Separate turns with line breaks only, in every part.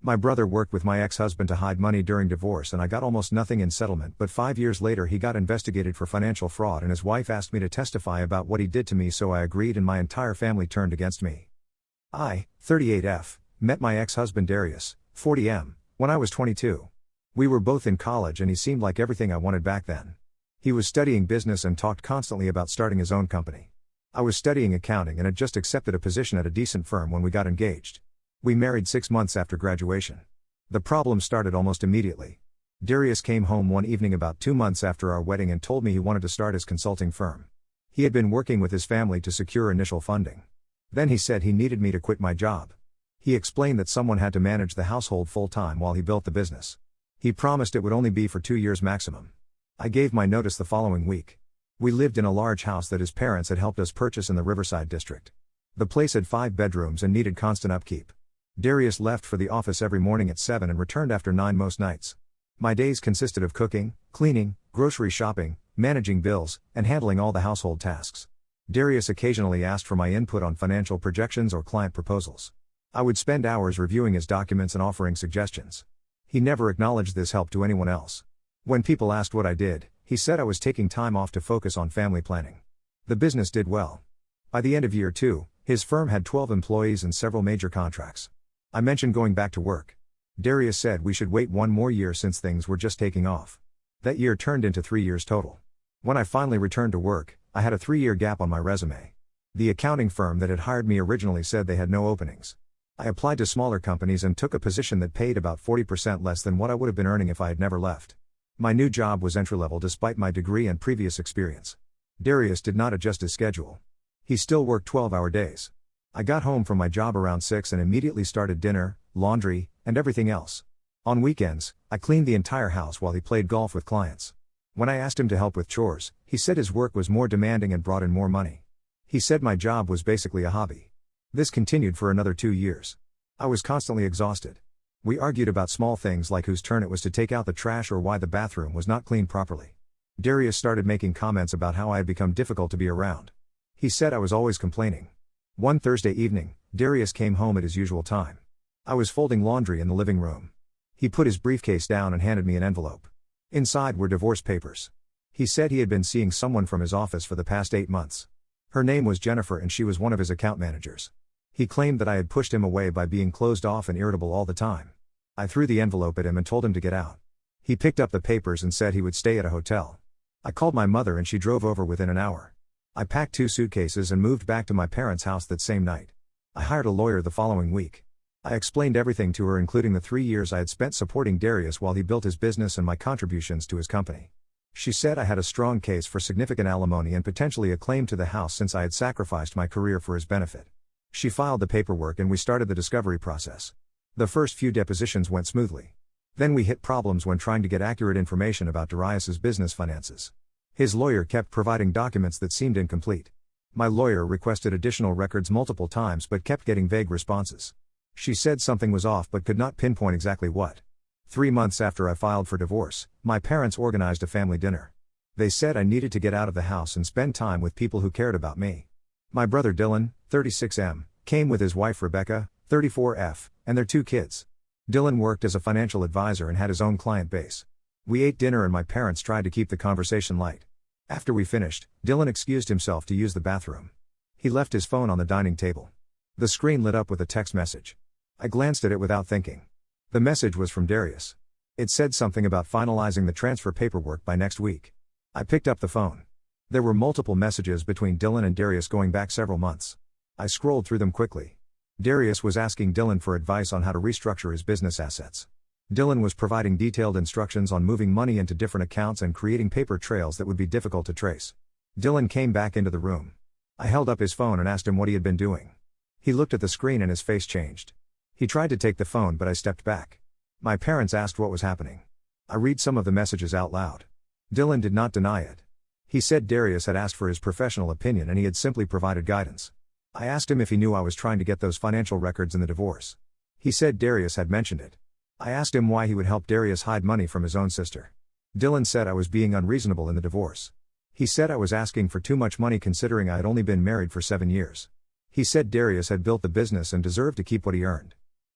My brother worked with my ex-husband to hide money during divorce and I got almost nothing in settlement, but 5 years later he got investigated for financial fraud and his wife asked me to testify about what he did to me, so I agreed and my entire family turned against me. I, 38F, met my ex-husband Darius, 40M, when I was 22. We were both in college and he seemed like everything I wanted back then. He was studying business and talked constantly about starting his own company. I was studying accounting and had just accepted a position at a decent firm when we got engaged. We married 6 months after graduation. The problem started almost immediately. Darius came home one evening about 2 months after our wedding and told me he wanted to start his consulting firm. He had been working with his family to secure initial funding. Then he said he needed me to quit my job. He explained that someone had to manage the household full-time while he built the business. He promised it would only be for 2 years maximum. I gave my notice the following week. We lived in a large house that his parents had helped us purchase in the Riverside district. The place had 5 bedrooms and needed constant upkeep. Darius left for the office every morning at 7 and returned after 9 most nights. My days consisted of cooking, cleaning, grocery shopping, managing bills, and handling all the household tasks. Darius occasionally asked for my input on financial projections or client proposals. I would spend hours reviewing his documents and offering suggestions. He never acknowledged this help to anyone else. When people asked what I did, he said I was taking time off to focus on family planning. The business did well. By the end of year 2, his firm had 12 employees and several major contracts. I mentioned going back to work. Darius said we should wait 1 more year since things were just taking off. That year turned into 3 years total. When I finally returned to work, I had a 3-year gap on my resume. The accounting firm that had hired me originally said they had no openings. I applied to smaller companies and took a position that paid about 40% less than what I would have been earning if I had never left. My new job was entry-level despite my degree and previous experience. Darius did not adjust his schedule. He still worked 12-hour days. I got home from my job around 6 and immediately started dinner, laundry, and everything else. On weekends, I cleaned the entire house while he played golf with clients. When I asked him to help with chores, he said his work was more demanding and brought in more money. He said my job was basically a hobby. This continued for another 2 years. I was constantly exhausted. We argued about small things like whose turn it was to take out the trash or why the bathroom was not cleaned properly. Darius started making comments about how I had become difficult to be around. He said I was always complaining. One Thursday evening, Darius came home at his usual time. I was folding laundry in the living room. He put his briefcase down and handed me an envelope. Inside were divorce papers. He said he had been seeing someone from his office for the past 8 months. Her name was Jennifer and she was one of his account managers. He claimed that I had pushed him away by being closed off and irritable all the time. I threw the envelope at him and told him to get out. He picked up the papers and said he would stay at a hotel. I called my mother and she drove over within an hour. I packed 2 suitcases and moved back to my parents' house that same night. I hired a lawyer the following week. I explained everything to her, including the 3 years I had spent supporting Darius while he built his business and my contributions to his company. She said I had a strong case for significant alimony and potentially a claim to the house since I had sacrificed my career for his benefit. She filed the paperwork and we started the discovery process. The first few depositions went smoothly. Then we hit problems when trying to get accurate information about Darius's business finances. His lawyer kept providing documents that seemed incomplete. My lawyer requested additional records multiple times but kept getting vague responses. She said something was off but could not pinpoint exactly what. 3 months after I filed for divorce, my parents organized a family dinner. They said I needed to get out of the house and spend time with people who cared about me. My brother Dylan, 36M, came with his wife Rebecca, 34F, and their 2 kids. Dylan worked as a financial advisor and had his own client base. We ate dinner and my parents tried to keep the conversation light. After we finished, Dylan excused himself to use the bathroom. He left his phone on the dining table. The screen lit up with a text message. I glanced at it without thinking. The message was from Darius. It said something about finalizing the transfer paperwork by next week. I picked up the phone. There were multiple messages between Dylan and Darius going back several months. I scrolled through them quickly. Darius was asking Dylan for advice on how to restructure his business assets. Dylan was providing detailed instructions on moving money into different accounts and creating paper trails that would be difficult to trace. Dylan came back into the room. I held up his phone and asked him what he had been doing. He looked at the screen and his face changed. He tried to take the phone but I stepped back. My parents asked what was happening. I read some of the messages out loud. Dylan did not deny it. He said Darius had asked for his professional opinion and he had simply provided guidance. I asked him if he knew I was trying to get those financial records in the divorce. He said Darius had mentioned it. I asked him why he would help Darius hide money from his own sister. Dylan said I was being unreasonable in the divorce. He said I was asking for too much money considering I had only been married for 7 years. He said Darius had built the business and deserved to keep what he earned.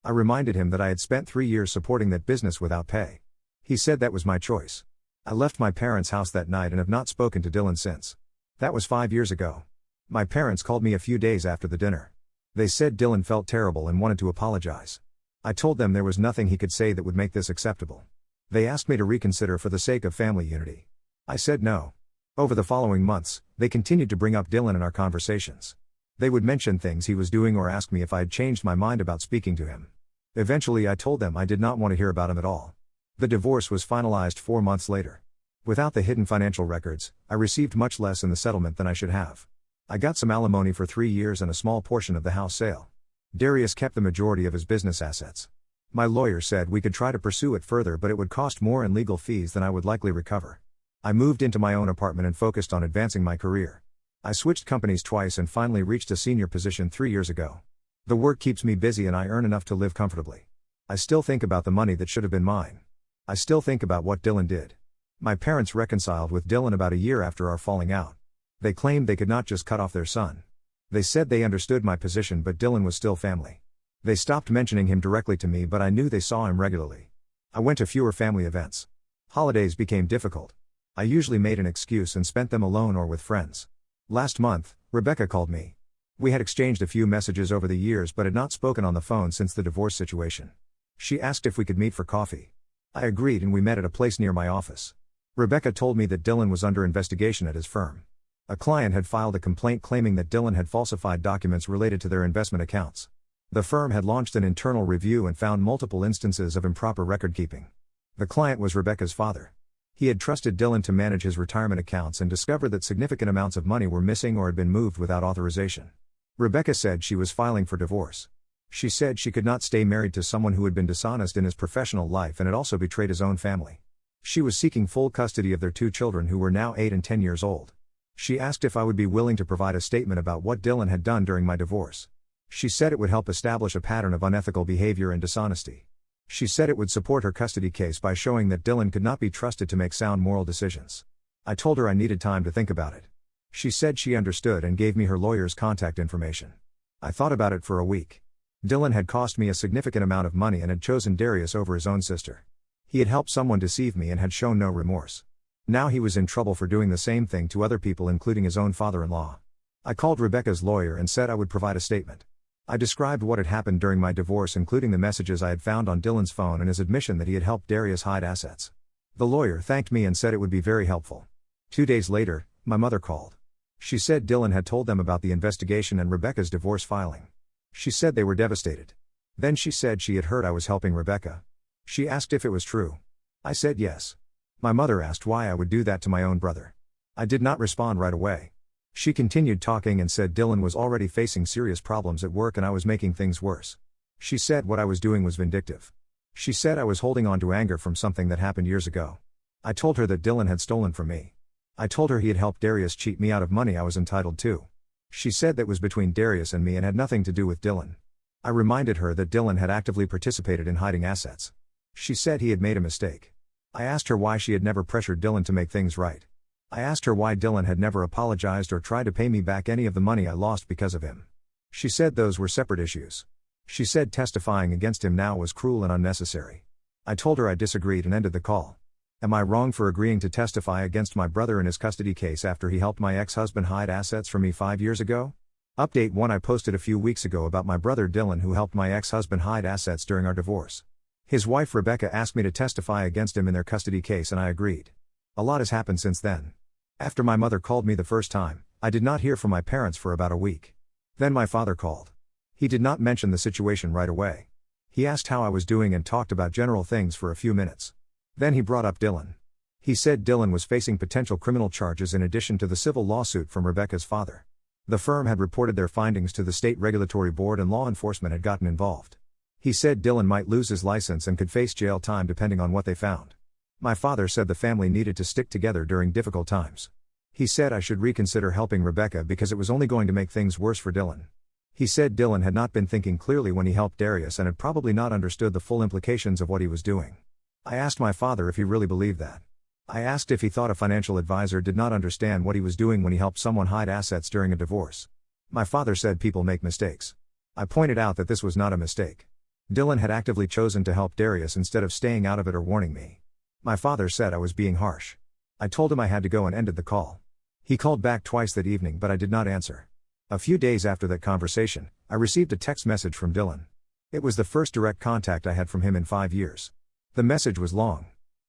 I reminded him that I had spent 3 years supporting that business without pay. He said that was my choice. I left my parents' house that night and have not spoken to Dylan since. That was 5 years ago. My parents called me a few days after the dinner. They said Dylan felt terrible and wanted to apologize. I told them there was nothing he could say that would make this acceptable. They asked me to reconsider for the sake of family unity. I said no. Over the following months, they continued to bring up Dylan in our conversations. They would mention things he was doing or ask me if I had changed my mind about speaking to him. Eventually I told them I did not want to hear about him at all. The divorce was finalized 4 months later. Without the hidden financial records, I received much less in the settlement than I should have. I got some alimony for 3 years and a small portion of the house sale. Darius kept the majority of his business assets. My lawyer said we could try to pursue it further, but it would cost more in legal fees than I would likely recover. I moved into my own apartment and focused on advancing my career. I switched companies twice and finally reached a senior position 3 years ago. The work keeps me busy and I earn enough to live comfortably. I still think about the money that should have been mine. I still think about what Dylan did. My parents reconciled with Dylan about a year after our falling out. They claimed they could not just cut off their son. They said they understood my position, but Dylan was still family. They stopped mentioning him directly to me, but I knew they saw him regularly. I went to fewer family events. Holidays became difficult. I usually made an excuse and spent them alone or with friends. Last month, Rebecca called me. We had exchanged a few messages over the years but had not spoken on the phone since the divorce situation. She asked if we could meet for coffee. I agreed and we met at a place near my office. Rebecca told me that Dylan was under investigation at his firm. A client had filed a complaint claiming that Dylan had falsified documents related to their investment accounts. The firm had launched an internal review and found multiple instances of improper record keeping. The client was Rebecca's father. He had trusted Dylan to manage his retirement accounts and discovered that significant amounts of money were missing or had been moved without authorization. Rebecca said she was filing for divorce. She said she could not stay married to someone who had been dishonest in his professional life and had also betrayed his own family. She was seeking full custody of their 2 children who were now 8 and 10 years old. She asked if I would be willing to provide a statement about what Dylan had done during my divorce. She said it would help establish a pattern of unethical behavior and dishonesty. She said it would support her custody case by showing that Dylan could not be trusted to make sound moral decisions. I told her I needed time to think about it. She said she understood and gave me her lawyer's contact information. I thought about it for a week. Dylan had cost me a significant amount of money and had chosen Darius over his own sister. He had helped someone deceive me and had shown no remorse. Now he was in trouble for doing the same thing to other people, including his own father-in-law. I called Rebecca's lawyer and said I would provide a statement. I described what had happened during my divorce, including the messages I had found on Dylan's phone and his admission that he had helped Darius hide assets. The lawyer thanked me and said it would be very helpful. 2 days later, my mother called. She said Dylan had told them about the investigation and Rebecca's divorce filing. She said they were devastated. Then she said she had heard I was helping Rebecca. She asked if it was true. I said yes. My mother asked why I would do that to my own brother. I did not respond right away. She continued talking and said Dylan was already facing serious problems at work and I was making things worse. She said what I was doing was vindictive. She said I was holding on to anger from something that happened years ago. I told her that Dylan had stolen from me. I told her he had helped Darius cheat me out of money I was entitled to. She said that was between Darius and me and had nothing to do with Dylan. I reminded her that Dylan had actively participated in hiding assets. She said he had made a mistake. I asked her why she had never pressured Dylan to make things right. I asked her why Dylan had never apologized or tried to pay me back any of the money I lost because of him. She said those were separate issues. She said testifying against him now was cruel and unnecessary. I told her I disagreed and ended the call. Am I wrong for agreeing to testify against my brother in his custody case after he helped my ex-husband hide assets from me 5 years ago? Update 1: I posted a few weeks ago about my brother Dylan who helped my ex-husband hide assets during our divorce. His wife Rebecca asked me to testify against him in their custody case and I agreed. A lot has happened since then. After my mother called me the first time, I did not hear from my parents for about a week. Then my father called. He did not mention the situation right away. He asked how I was doing and talked about general things for a few minutes. Then he brought up Dylan. He said Dylan was facing potential criminal charges in addition to the civil lawsuit from Rebecca's father. The firm had reported their findings to the state regulatory board and law enforcement had gotten involved. He said Dylan might lose his license and could face jail time depending on what they found. My father said the family needed to stick together during difficult times. He said I should reconsider helping Rebecca because it was only going to make things worse for Dylan. He said Dylan had not been thinking clearly when he helped Darius and had probably not understood the full implications of what he was doing. I asked my father if he really believed that. I asked if he thought a financial advisor did not understand what he was doing when he helped someone hide assets during a divorce. My father said people make mistakes. I pointed out that this was not a mistake. Dylan had actively chosen to help Darius instead of staying out of it or warning me. My father said I was being harsh. I told him I had to go and ended the call. He called back twice that evening but I did not answer. A few days after that conversation, I received a text message from Dylan. It was the first direct contact I had from him in 5 years. The message was long.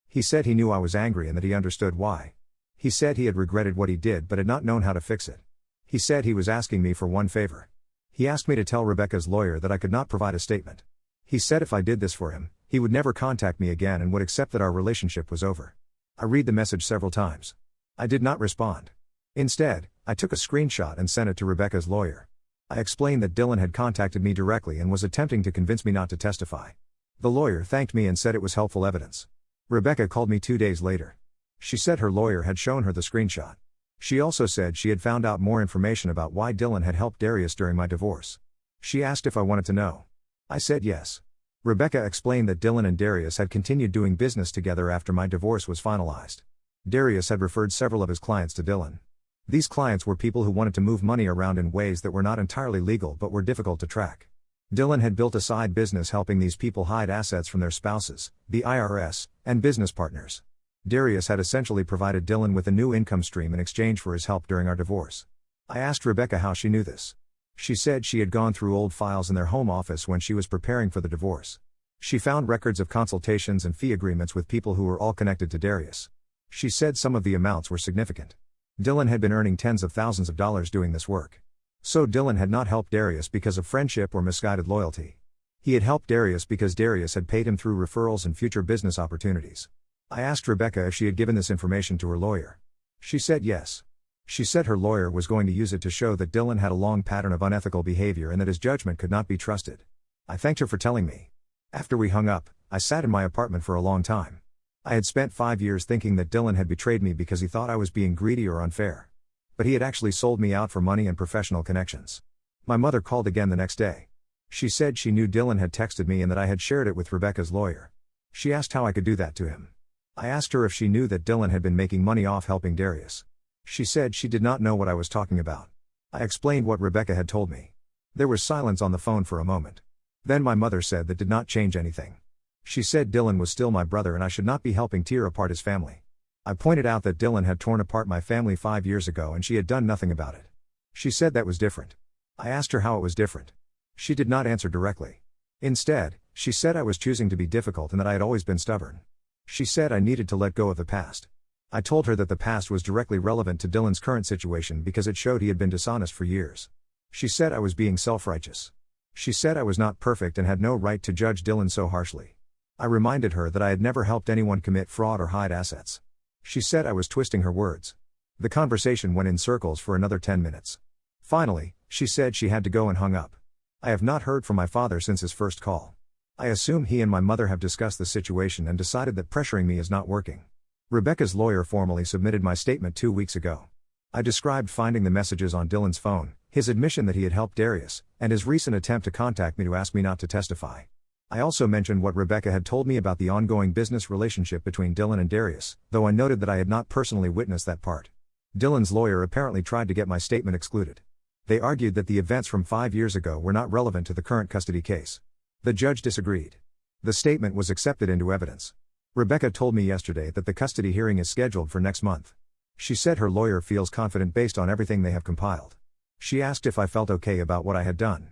He said he knew I was angry and that he understood why. He said he had regretted what he did but had not known how to fix it. He said he was asking me for one favor. He asked me to tell Rebecca's lawyer that I could not provide a statement. He said if I did this for him, he would never contact me again and would accept that our relationship was over. I read the message several times. I did not respond. Instead, I took a screenshot and sent it to Rebecca's lawyer. I explained that Dylan had contacted me directly and was attempting to convince me not to testify. The lawyer thanked me and said it was helpful evidence. Rebecca called me 2 days later. She said her lawyer had shown her the screenshot. She also said she had found out more information about why Dylan had helped Darius during my divorce. She asked if I wanted to know. I said yes. Rebecca explained that Dylan and Darius had continued doing business together after my divorce was finalized. Darius had referred several of his clients to Dylan. These clients were people who wanted to move money around in ways that were not entirely legal but were difficult to track. Dylan had built a side business helping these people hide assets from their spouses, the IRS, and business partners. Darius had essentially provided Dylan with a new income stream in exchange for his help during our divorce. I asked Rebecca how she knew this. She said she had gone through old files in their home office when she was preparing for the divorce. She found records of consultations and fee agreements with people who were all connected to Darius. She said some of the amounts were significant. Dylan had been earning tens of thousands of dollars doing this work. So Dylan had not helped Darius because of friendship or misguided loyalty. He had helped Darius because Darius had paid him through referrals and future business opportunities. I asked Rebecca if she had given this information to her lawyer. She said yes. She said her lawyer was going to use it to show that Dylan had a long pattern of unethical behavior and that his judgment could not be trusted. I thanked her for telling me. After we hung up, I sat in my apartment for a long time. I had spent 5 years thinking that Dylan had betrayed me because he thought I was being greedy or unfair. But he had actually sold me out for money and professional connections. My mother called again the next day. She said she knew Dylan had texted me and that I had shared it with Rebecca's lawyer. She asked how I could do that to him. I asked her if she knew that Dylan had been making money off helping Darius. She said she did not know what I was talking about. I explained what Rebecca had told me. There was silence on the phone for a moment. Then my mother said that did not change anything. She said Dylan was still my brother and I should not be helping tear apart his family. I pointed out that Dylan had torn apart my family 5 years ago and she had done nothing about it. She said that was different. I asked her how it was different. She did not answer directly. Instead, she said I was choosing to be difficult and that I had always been stubborn. She said I needed to let go of the past. I told her that the past was directly relevant to Dylan's current situation because it showed he had been dishonest for years. She said I was being self-righteous. She said I was not perfect and had no right to judge Dylan so harshly. I reminded her that I had never helped anyone commit fraud or hide assets. She said I was twisting her words. The conversation went in circles for another 10 minutes. Finally, she said she had to go and hung up. I have not heard from my father since his first call. I assume he and my mother have discussed the situation and decided that pressuring me is not working. Rebecca's lawyer formally submitted my statement 2 weeks ago. I described finding the messages on Dylan's phone, his admission that he had helped Darius, and his recent attempt to contact me to ask me not to testify. I also mentioned what Rebecca had told me about the ongoing business relationship between Dylan and Darius, though I noted that I had not personally witnessed that part. Dylan's lawyer apparently tried to get my statement excluded. They argued that the events from 5 years ago were not relevant to the current custody case. The judge disagreed. The statement was accepted into evidence. Rebecca told me yesterday that the custody hearing is scheduled for next month. She said her lawyer feels confident based on everything they have compiled. She asked if I felt okay about what I had done.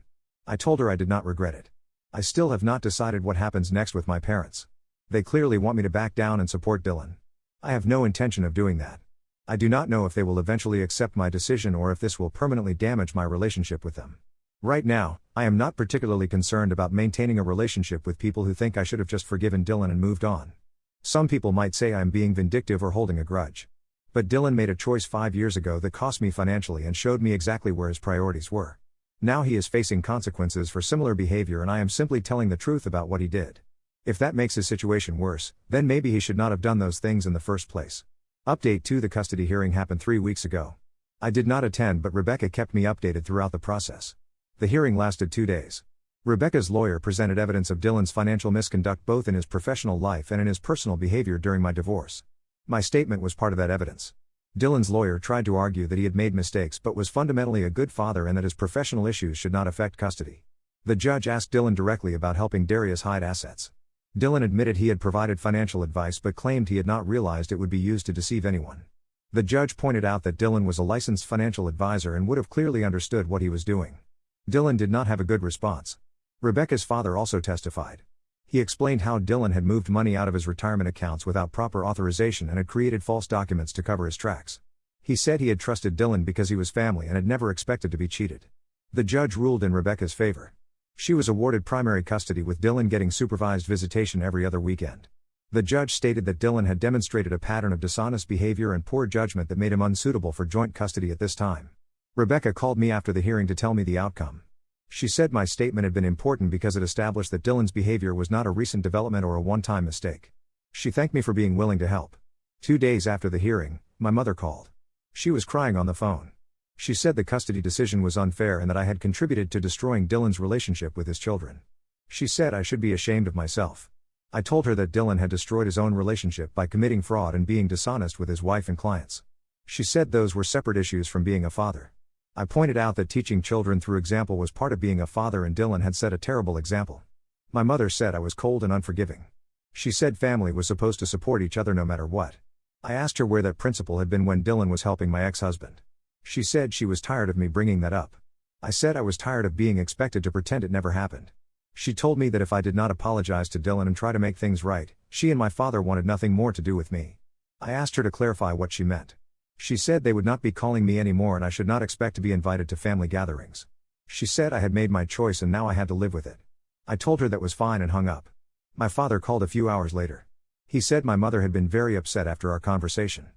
I told her I did not regret it. I still have not decided what happens next with my parents. They clearly want me to back down and support Dylan. I have no intention of doing that. I do not know if they will eventually accept my decision or if this will permanently damage my relationship with them. Right now, I am not particularly concerned about maintaining a relationship with people who think I should have just forgiven Dylan and moved on. Some people might say I am being vindictive or holding a grudge. But Dylan made a choice 5 years ago that cost me financially and showed me exactly where his priorities were. Now he is facing consequences for similar behavior and I am simply telling the truth about what he did. If that makes his situation worse, then maybe he should not have done those things in the first place. Update 2: The custody hearing happened 3 weeks ago. I did not attend but Rebecca kept me updated throughout the process. The hearing lasted 2 days. Rebecca's lawyer presented evidence of Dylan's financial misconduct both in his professional life and in his personal behavior during my divorce. My statement was part of that evidence. Dylan's lawyer tried to argue that he had made mistakes but was fundamentally a good father and that his professional issues should not affect custody. The judge asked Dylan directly about helping Darius hide assets. Dylan admitted he had provided financial advice but claimed he had not realized it would be used to deceive anyone. The judge pointed out that Dylan was a licensed financial advisor and would have clearly understood what he was doing. Dylan did not have a good response. Rebecca's father also testified. He explained how Dylan had moved money out of his retirement accounts without proper authorization and had created false documents to cover his tracks. He said he had trusted Dylan because he was family and had never expected to be cheated. The judge ruled in Rebecca's favor. She was awarded primary custody with Dylan getting supervised visitation every other weekend. The judge stated that Dylan had demonstrated a pattern of dishonest behavior and poor judgment that made him unsuitable for joint custody at this time. Rebecca called me after the hearing to tell me the outcome. She said my statement had been important because it established that Dylan's behavior was not a recent development or a one-time mistake. She thanked me for being willing to help. 2 days after the hearing, my mother called. She was crying on the phone. She said the custody decision was unfair and that I had contributed to destroying Dylan's relationship with his children. She said I should be ashamed of myself. I told her that Dylan had destroyed his own relationship by committing fraud and being dishonest with his wife and clients. She said those were separate issues from being a father. I pointed out that teaching children through example was part of being a father and Dylan had set a terrible example. My mother said I was cold and unforgiving. She said family was supposed to support each other no matter what. I asked her where that principle had been when Dylan was helping my ex-husband. She said she was tired of me bringing that up. I said I was tired of being expected to pretend it never happened. She told me that if I did not apologize to Dylan and try to make things right, she and my father wanted nothing more to do with me. I asked her to clarify what she meant. She said they would not be calling me anymore and I should not expect to be invited to family gatherings. She said I had made my choice and now I had to live with it. I told her that was fine and hung up. My father called a few hours later. He said my mother had been very upset after our conversation.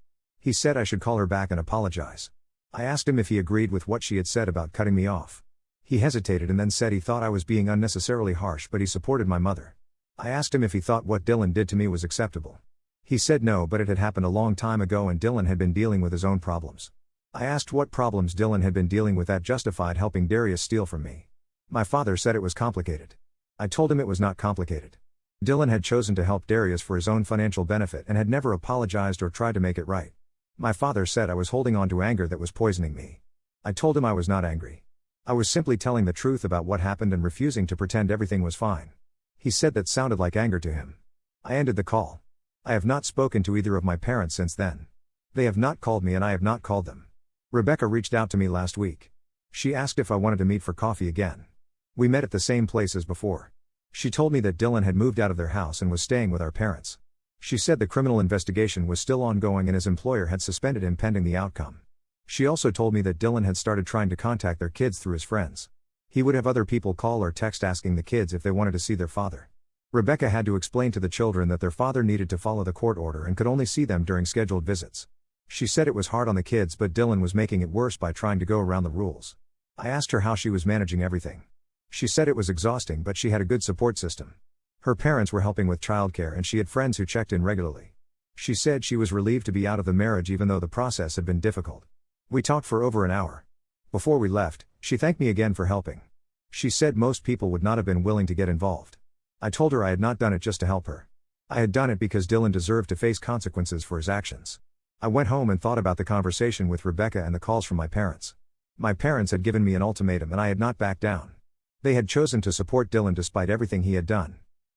He said I should call her back and apologize. I asked him if he agreed with what she had said about cutting me off. He hesitated and then said he thought I was being unnecessarily harsh but he supported my mother. I asked him if he thought what Dylan did to me was acceptable. He said no, but it had happened a long time ago and Dylan had been dealing with his own problems. I asked what problems Dylan had been dealing with that justified helping Darius steal from me. My father said it was complicated. I told him it was not complicated. Dylan had chosen to help Darius for his own financial benefit and had never apologized or tried to make it right. My father said I was holding on to anger that was poisoning me. I told him I was not angry. I was simply telling the truth about what happened and refusing to pretend everything was fine. He said that sounded like anger to him. I ended the call. I have not spoken to either of my parents since then. They have not called me and I have not called them. Rebecca reached out to me last week. She asked if I wanted to meet for coffee again. We met at the same place as before. She told me that Dylan had moved out of their house and was staying with our parents. She said the criminal investigation was still ongoing and his employer had suspended him pending the outcome. She also told me that Dylan had started trying to contact their kids through his friends. He would have other people call or text asking the kids if they wanted to see their father. Rebecca had to explain to the children that their father needed to follow the court order and could only see them during scheduled visits. She said it was hard on the kids but Dylan was making it worse by trying to go around the rules. I asked her how she was managing everything. She said it was exhausting but she had a good support system. Her parents were helping with childcare and she had friends who checked in regularly. She said she was relieved to be out of the marriage even though the process had been difficult. We talked for over an hour. Before we left, she thanked me again for helping. She said most people would not have been willing to get involved. I told her I had not done it just to help her. I had done it because Dylan deserved to face consequences for his actions. I went home and thought about the conversation with Rebecca and the calls from my parents. My parents had given me an ultimatum and I had not backed down. They had chosen to support Dylan despite everything he had done.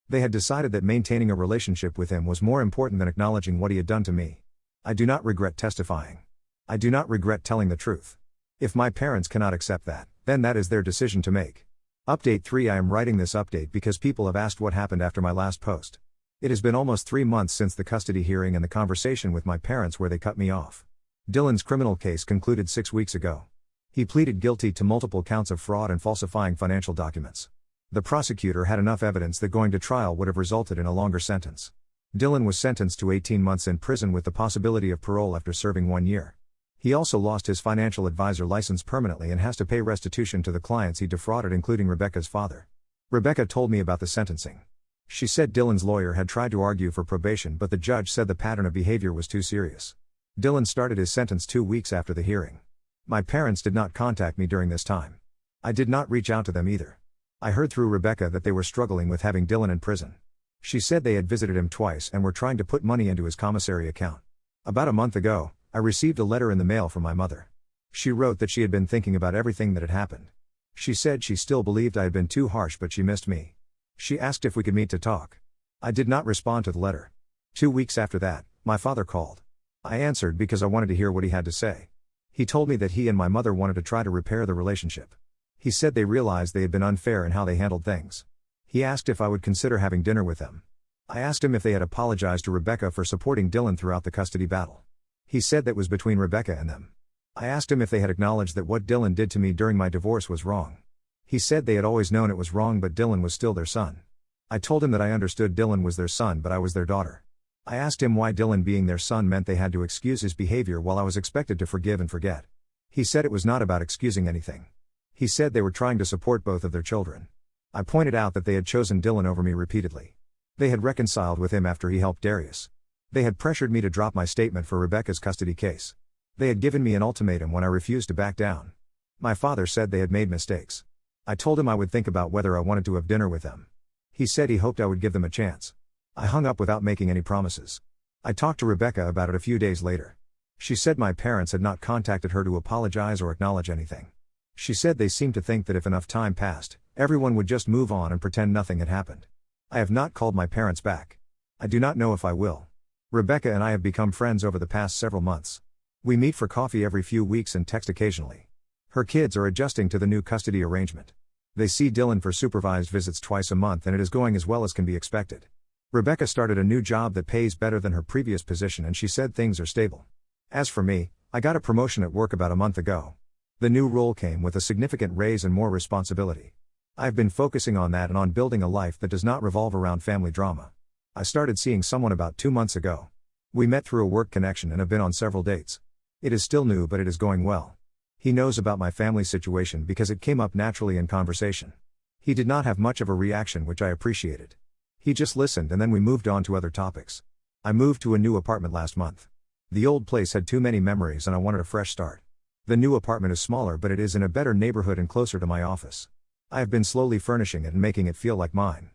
They had decided that maintaining a relationship with him was more important than acknowledging what he had done to me. I do not regret testifying. I do not regret telling the truth. If my parents cannot accept that, then that is their decision to make. Update 3. I am writing this update because people have asked what happened after my last post. It has been almost 3 months since the custody hearing and the conversation with my parents where they cut me off. Dylan's criminal case concluded 6 weeks ago. He pleaded guilty to multiple counts of fraud and falsifying financial documents. The prosecutor had enough evidence that going to trial would have resulted in a longer sentence. Dylan was sentenced to 18 months in prison with the possibility of parole after serving 1 year. He also lost his financial advisor license permanently and has to pay restitution to the clients he defrauded, including Rebecca's father. Rebecca told me about the sentencing. She said Dylan's lawyer had tried to argue for probation but the judge said the pattern of behavior was too serious. Dylan started his sentence 2 weeks after the hearing. My parents did not contact me during this time. I did not reach out to them either. I heard through Rebecca that they were struggling with having Dylan in prison. She said they had visited him twice and were trying to put money into his commissary account. About a month ago, I received a letter in the mail from my mother. She wrote that she had been thinking about everything that had happened. She said she still believed I had been too harsh, but she missed me. She asked if we could meet to talk. I did not respond to the letter. 2 weeks after that, my father called. I answered because I wanted to hear what he had to say. He told me that he and my mother wanted to try to repair the relationship. He said they realized they had been unfair in how they handled things. He asked if I would consider having dinner with them. I asked him if they had apologized to Rebecca for supporting Dylan throughout the custody battle. He said that was between Rebecca and them. I asked him if they had acknowledged that what Dylan did to me during my divorce was wrong. He said they had always known it was wrong, but Dylan was still their son. I told him that I understood Dylan was their son, but I was their daughter. I asked him why Dylan being their son meant they had to excuse his behavior while I was expected to forgive and forget. He said it was not about excusing anything. He said they were trying to support both of their children. I pointed out that they had chosen Dylan over me repeatedly. They had reconciled with him after he helped Darius. They had pressured me to drop my statement for Rebecca's custody case. They had given me an ultimatum when I refused to back down. My father said they had made mistakes. I told him I would think about whether I wanted to have dinner with them. He said he hoped I would give them a chance. I hung up without making any promises. I talked to Rebecca about it a few days later. She said my parents had not contacted her to apologize or acknowledge anything. She said they seemed to think that if enough time passed, everyone would just move on and pretend nothing had happened. I have not called my parents back. I do not know if I will. Rebecca and I have become friends over the past several months. We meet for coffee every few weeks and text occasionally. Her kids are adjusting to the new custody arrangement. They see Dylan for supervised visits twice a month, and it is going as well as can be expected. Rebecca started a new job that pays better than her previous position, and she said things are stable. As for me, I got a promotion at work about a month ago. The new role came with a significant raise and more responsibility. I've been focusing on that and on building a life that does not revolve around family drama. I started seeing someone about 2 months ago. We met through a work connection and have been on several dates. It is still new, but it is going well. He knows about my family situation because it came up naturally in conversation. He did not have much of a reaction, which I appreciated. He just listened, and then we moved on to other topics. I moved to a new apartment last month. The old place had too many memories and I wanted a fresh start. The new apartment is smaller, but it is in a better neighborhood and closer to my office. I have been slowly furnishing it and making it feel like mine.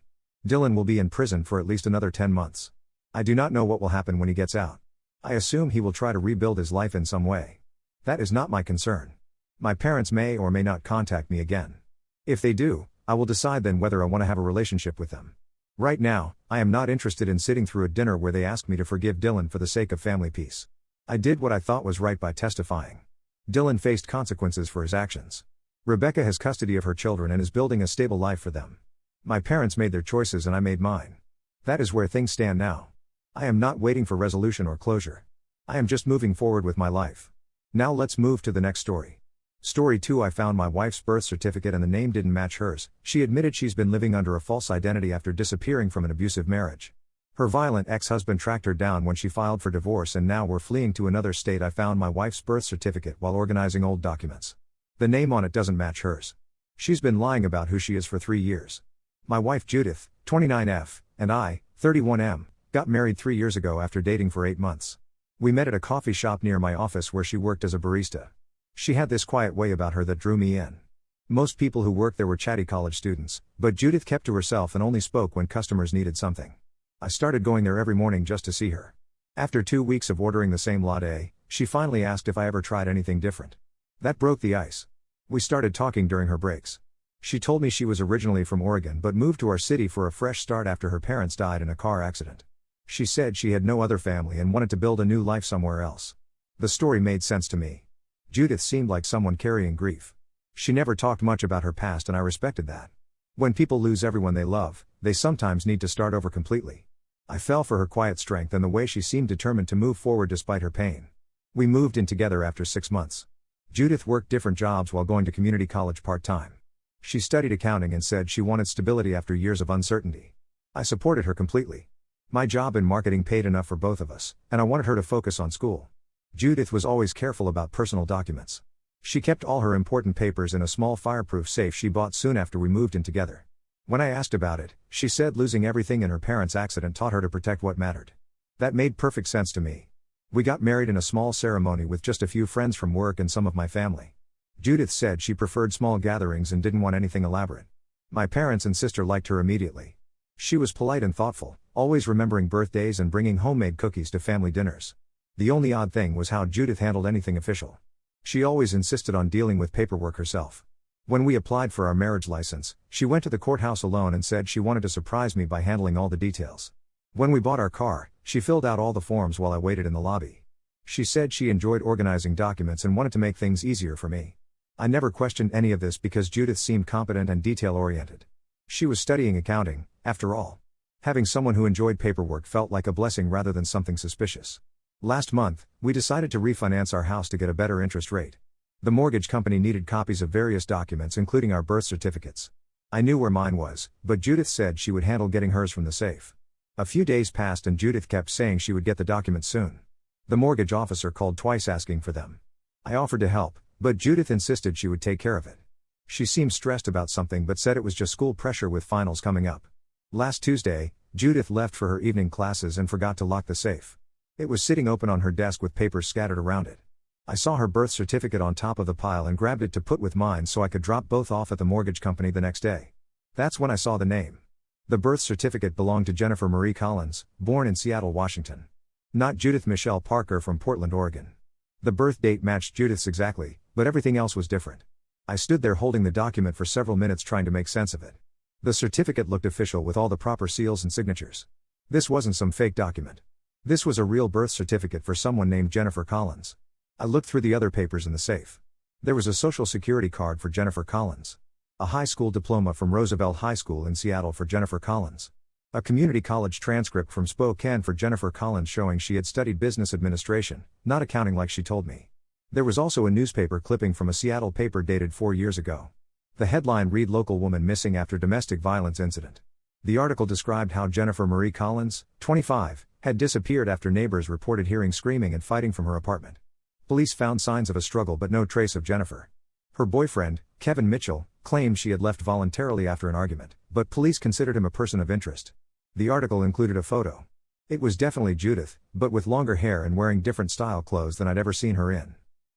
Dylan will be in prison for at least another 10 months. I do not know what will happen when he gets out. I assume he will try to rebuild his life in some way. That is not my concern. My parents may or may not contact me again. If they do, I will decide then whether I want to have a relationship with them. Right now, I am not interested in sitting through a dinner where they ask me to forgive Dylan for the sake of family peace. I did what I thought was right by testifying. Dylan faced consequences for his actions. Rebecca has custody of her children and is building a stable life for them. My parents made their choices and I made mine. That is where things stand now. I am not waiting for resolution or closure. I am just moving forward with my life. Now let's move to the next story. Story 2. I found my wife's birth certificate and the name didn't match hers. She admitted she's been living under a false identity after disappearing from an abusive marriage. Her violent ex-husband tracked her down when she filed for divorce, and now we're fleeing to another state. I found my wife's birth certificate while organizing old documents. The name on it doesn't match hers. She's been lying about who she is for 3 years. My wife Judith, 29F, and I, 31M, got married 3 years ago after dating for 8 months. We met at a coffee shop near my office where she worked as a barista. She had this quiet way about her that drew me in. Most people who worked there were chatty college students, but Judith kept to herself and only spoke when customers needed something. I started going there every morning just to see her. After 2 weeks of ordering the same latte, she finally asked if I ever tried anything different. That broke the ice. We started talking during her breaks. She told me she was originally from Oregon but moved to our city for a fresh start after her parents died in a car accident. She said she had no other family and wanted to build a new life somewhere else. The story made sense to me. Judith seemed like someone carrying grief. She never talked much about her past, and I respected that. When people lose everyone they love, they sometimes need to start over completely. I fell for her quiet strength and the way she seemed determined to move forward despite her pain. We moved in together after 6 months. Judith worked different jobs while going to community college part-time. She studied accounting and said she wanted stability after years of uncertainty. I supported her completely. My job in marketing paid enough for both of us, and I wanted her to focus on school. Judith was always careful about personal documents. She kept all her important papers in a small fireproof safe she bought soon after we moved in together. When I asked about it, she said losing everything in her parents' accident taught her to protect what mattered. That made perfect sense to me. We got married in a small ceremony with just a few friends from work and some of my family. Judith said she preferred small gatherings and didn't want anything elaborate. My parents and sister liked her immediately. She was polite and thoughtful, always remembering birthdays and bringing homemade cookies to family dinners. The only odd thing was how Judith handled anything official. She always insisted on dealing with paperwork herself. When we applied for our marriage license, she went to the courthouse alone and said she wanted to surprise me by handling all the details. When we bought our car, she filled out all the forms while I waited in the lobby. She said she enjoyed organizing documents and wanted to make things easier for me. I never questioned any of this because Judith seemed competent and detail-oriented. She was studying accounting, after all. Having someone who enjoyed paperwork felt like a blessing rather than something suspicious. Last month, we decided to refinance our house to get a better interest rate. The mortgage company needed copies of various documents including our birth certificates. I knew where mine was, but Judith said she would handle getting hers from the safe. A few days passed and Judith kept saying she would get the documents soon. The mortgage officer called twice asking for them. I offered to help, but Judith insisted she would take care of it. She seemed stressed about something but said it was just school pressure with finals coming up. Last Tuesday, Judith left for her evening classes and forgot to lock the safe. It was sitting open on her desk with papers scattered around it. I saw her birth certificate on top of the pile and grabbed it to put with mine so I could drop both off at the mortgage company the next day. That's when I saw the name. The birth certificate belonged to Jennifer Marie Collins, born in Seattle, Washington. Not Judith Michelle Parker from Portland, Oregon. The birth date matched Judith's exactly, but everything else was different. I stood there holding the document for several minutes trying to make sense of it. The certificate looked official with all the proper seals and signatures. This wasn't some fake document. This was a real birth certificate for someone named Jennifer Collins. I looked through the other papers in the safe. There was a social security card for Jennifer Collins. A high school diploma from Roosevelt High School in Seattle for Jennifer Collins. A community college transcript from Spokane for Jennifer Collins showing she had studied business administration, not accounting like she told me. There was also a newspaper clipping from a Seattle paper dated 4 years ago. The headline read "Local Woman Missing After Domestic Violence Incident." The article described how Jennifer Marie Collins, 25, had disappeared after neighbors reported hearing screaming and fighting from her apartment. Police found signs of a struggle but no trace of Jennifer. Her boyfriend, Kevin Mitchell, claimed she had left voluntarily after an argument, but police considered him a person of interest. The article included a photo. It was definitely Judith, but with longer hair and wearing different style clothes than I'd ever seen her in.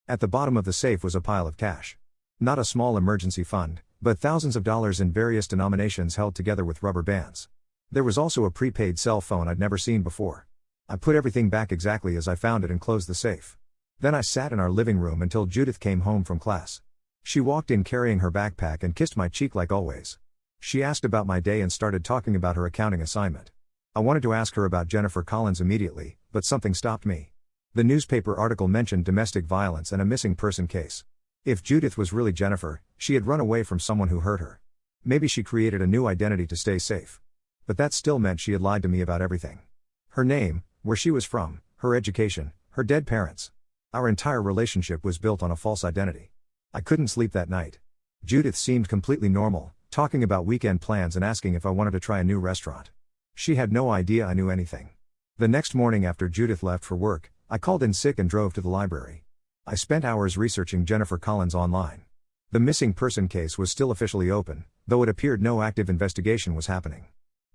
At the bottom of the safe was a pile of cash. Not a small emergency fund, but thousands of dollars in various denominations held together with rubber bands. There was also a prepaid cell phone I'd never seen before. I put everything back exactly as I found it and closed the safe. Then I sat in our living room until Judith came home from class. She walked in carrying her backpack and kissed my cheek like always. She asked about my day and started talking about her accounting assignment. I wanted to ask her about Jennifer Collins immediately, but something stopped me. The newspaper article mentioned domestic violence and a missing person case. If Judith was really Jennifer, she had run away from someone who hurt her. Maybe she created a new identity to stay safe. But that still meant she had lied to me about everything. Her name, where she was from, her education, her dead parents. Our entire relationship was built on a false identity. I couldn't sleep that night. Judith seemed completely normal, talking about weekend plans and asking if I wanted to try a new restaurant. She had no idea I knew anything. The next morning after Judith left for work, I called in sick and drove to the library. I spent hours researching Jennifer Collins online. The missing person case was still officially open, though it appeared no active investigation was happening.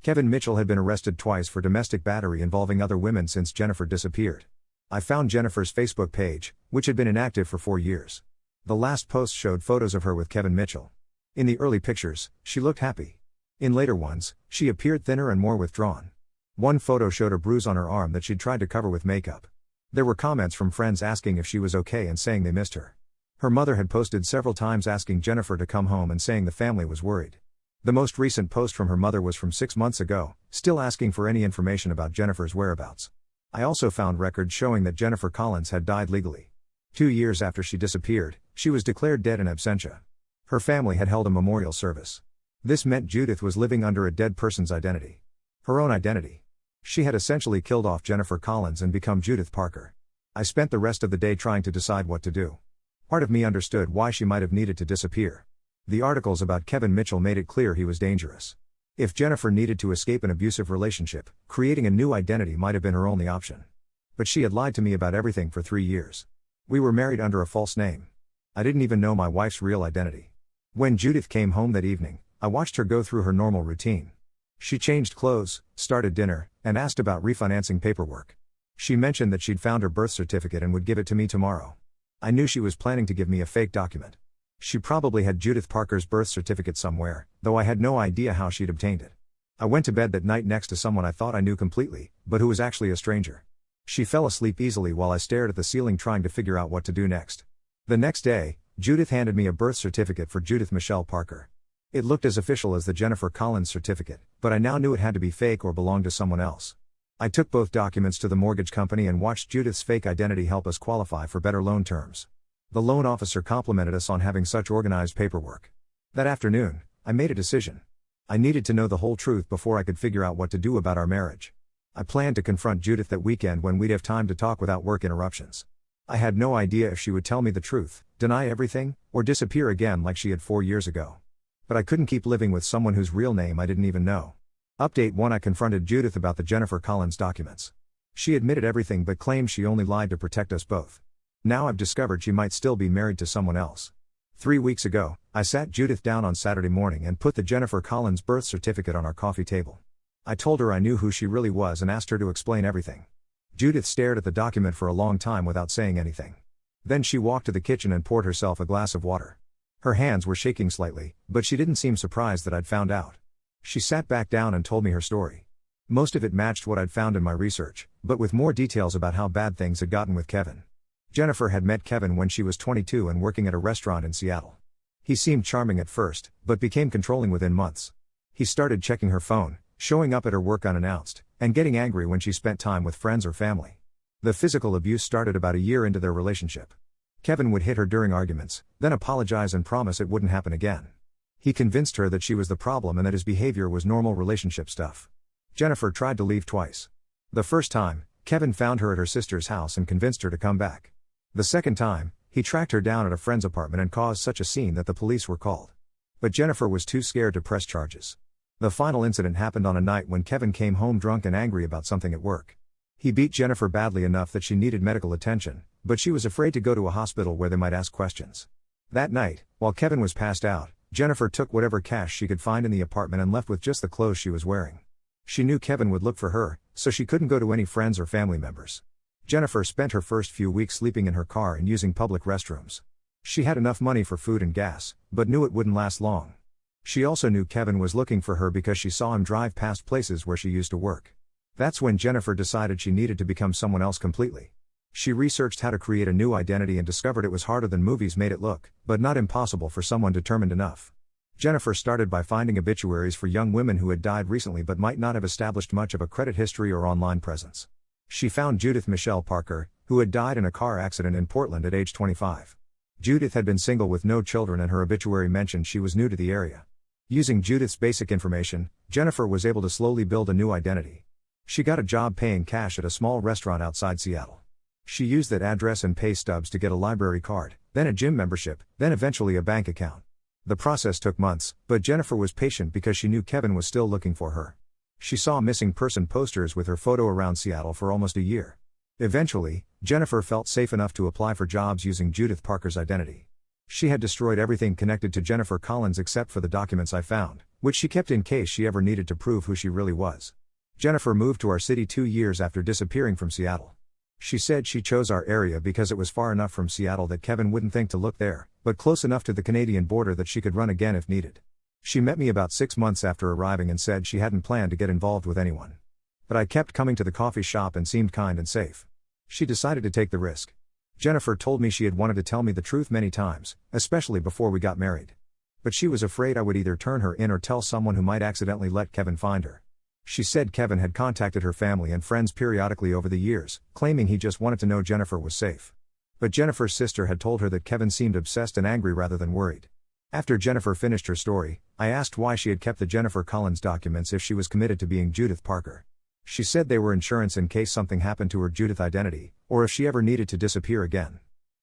Kevin Mitchell had been arrested twice for domestic battery involving other women since Jennifer disappeared. I found Jennifer's Facebook page, which had been inactive for 4 years. The last post showed photos of her with Kevin Mitchell. In the early pictures, she looked happy. In later ones, she appeared thinner and more withdrawn. One photo showed a bruise on her arm that she'd tried to cover with makeup. There were comments from friends asking if she was okay and saying they missed her. Her mother had posted several times asking Jennifer to come home and saying the family was worried. The most recent post from her mother was from 6 months ago, still asking for any information about Jennifer's whereabouts. I also found records showing that Jennifer Collins had died legally. 2 years after she disappeared, she was declared dead in absentia. Her family had held a memorial service. This meant Judith was living under a dead person's identity. Her own identity. She had essentially killed off Jennifer Collins and become Judith Parker. I spent the rest of the day trying to decide what to do. Part of me understood why she might have needed to disappear. The articles about Kevin Mitchell made it clear he was dangerous. If Jennifer needed to escape an abusive relationship, creating a new identity might have been her only option. But she had lied to me about everything for 3 years. We were married under a false name. I didn't even know my wife's real identity. When Judith came home that evening, I watched her go through her normal routine. She changed clothes, started dinner, and asked about refinancing paperwork. She mentioned that she'd found her birth certificate and would give it to me tomorrow. I knew she was planning to give me a fake document. She probably had Judith Parker's birth certificate somewhere, though I had no idea how she'd obtained it. I went to bed that night next to someone I thought I knew completely, but who was actually a stranger. She fell asleep easily while I stared at the ceiling trying to figure out what to do next. The next day, Judith handed me a birth certificate for Judith Michelle Parker. It looked as official as the Jennifer Collins certificate, but I now knew it had to be fake or belong to someone else. I took both documents to the mortgage company and watched Judith's fake identity help us qualify for better loan terms. The loan officer complimented us on having such organized paperwork. That afternoon, I made a decision. I needed to know the whole truth before I could figure out what to do about our marriage. I planned to confront Judith that weekend when we'd have time to talk without work interruptions. I had no idea if she would tell me the truth, deny everything, or disappear again like she had 4 years ago. But I couldn't keep living with someone whose real name I didn't even know. Update 1: I confronted Judith about the Jennifer Collins documents. She admitted everything but claimed she only lied to protect us both. Now I've discovered she might still be married to someone else. 3 weeks ago, I sat Judith down on Saturday morning and put the Jennifer Collins birth certificate on our coffee table. I told her I knew who she really was and asked her to explain everything. Judith stared at the document for a long time without saying anything. Then she walked to the kitchen and poured herself a glass of water. Her hands were shaking slightly, but she didn't seem surprised that I'd found out. She sat back down and told me her story. Most of it matched what I'd found in my research, but with more details about how bad things had gotten with Kevin. Jennifer had met Kevin when she was 22 and working at a restaurant in Seattle. He seemed charming at first, but became controlling within months. He started checking her phone, showing up at her work unannounced, and getting angry when she spent time with friends or family. The physical abuse started about a year into their relationship. Kevin would hit her during arguments, then apologize and promise it wouldn't happen again. He convinced her that she was the problem and that his behavior was normal relationship stuff. Jennifer tried to leave twice. The first time, Kevin found her at her sister's house and convinced her to come back. The second time, he tracked her down at a friend's apartment and caused such a scene that the police were called. But Jennifer was too scared to press charges. The final incident happened on a night when Kevin came home drunk and angry about something at work. He beat Jennifer badly enough that she needed medical attention, but she was afraid to go to a hospital where they might ask questions. That night, while Kevin was passed out, Jennifer took whatever cash she could find in the apartment and left with just the clothes she was wearing. She knew Kevin would look for her, so she couldn't go to any friends or family members. Jennifer spent her first few weeks sleeping in her car and using public restrooms. She had enough money for food and gas, but knew it wouldn't last long. She also knew Kevin was looking for her because she saw him drive past places where she used to work. That's when Jennifer decided she needed to become someone else completely. She researched how to create a new identity and discovered it was harder than movies made it look, but not impossible for someone determined enough. Jennifer started by finding obituaries for young women who had died recently but might not have established much of a credit history or online presence. She found Judith Michelle Parker, who had died in a car accident in Portland at age 25. Judith had been single with no children and her obituary mentioned she was new to the area. Using Judith's basic information, Jennifer was able to slowly build a new identity. She got a job paying cash at a small restaurant outside Seattle. She used that address and pay stubs to get a library card, then a gym membership, then eventually a bank account. The process took months, but Jennifer was patient because she knew Kevin was still looking for her. She saw missing person posters with her photo around Seattle for almost a year. Eventually, Jennifer felt safe enough to apply for jobs using Judith Parker's identity. She had destroyed everything connected to Jennifer Collins except for the documents I found, which she kept in case she ever needed to prove who she really was. Jennifer moved to our city 2 years after disappearing from Seattle. She said she chose our area because it was far enough from Seattle that Kevin wouldn't think to look there, but close enough to the Canadian border that she could run again if needed. She met me about 6 months after arriving and said she hadn't planned to get involved with anyone. But I kept coming to the coffee shop and seemed kind and safe. She decided to take the risk. Jennifer told me she had wanted to tell me the truth many times, especially before we got married. But she was afraid I would either turn her in or tell someone who might accidentally let Kevin find her. She said Kevin had contacted her family and friends periodically over the years, claiming he just wanted to know Jennifer was safe. But Jennifer's sister had told her that Kevin seemed obsessed and angry rather than worried. After Jennifer finished her story, I asked why she had kept the Jennifer Collins documents if she was committed to being Judith Parker. She said they were insurance in case something happened to her Judith identity, or if she ever needed to disappear again.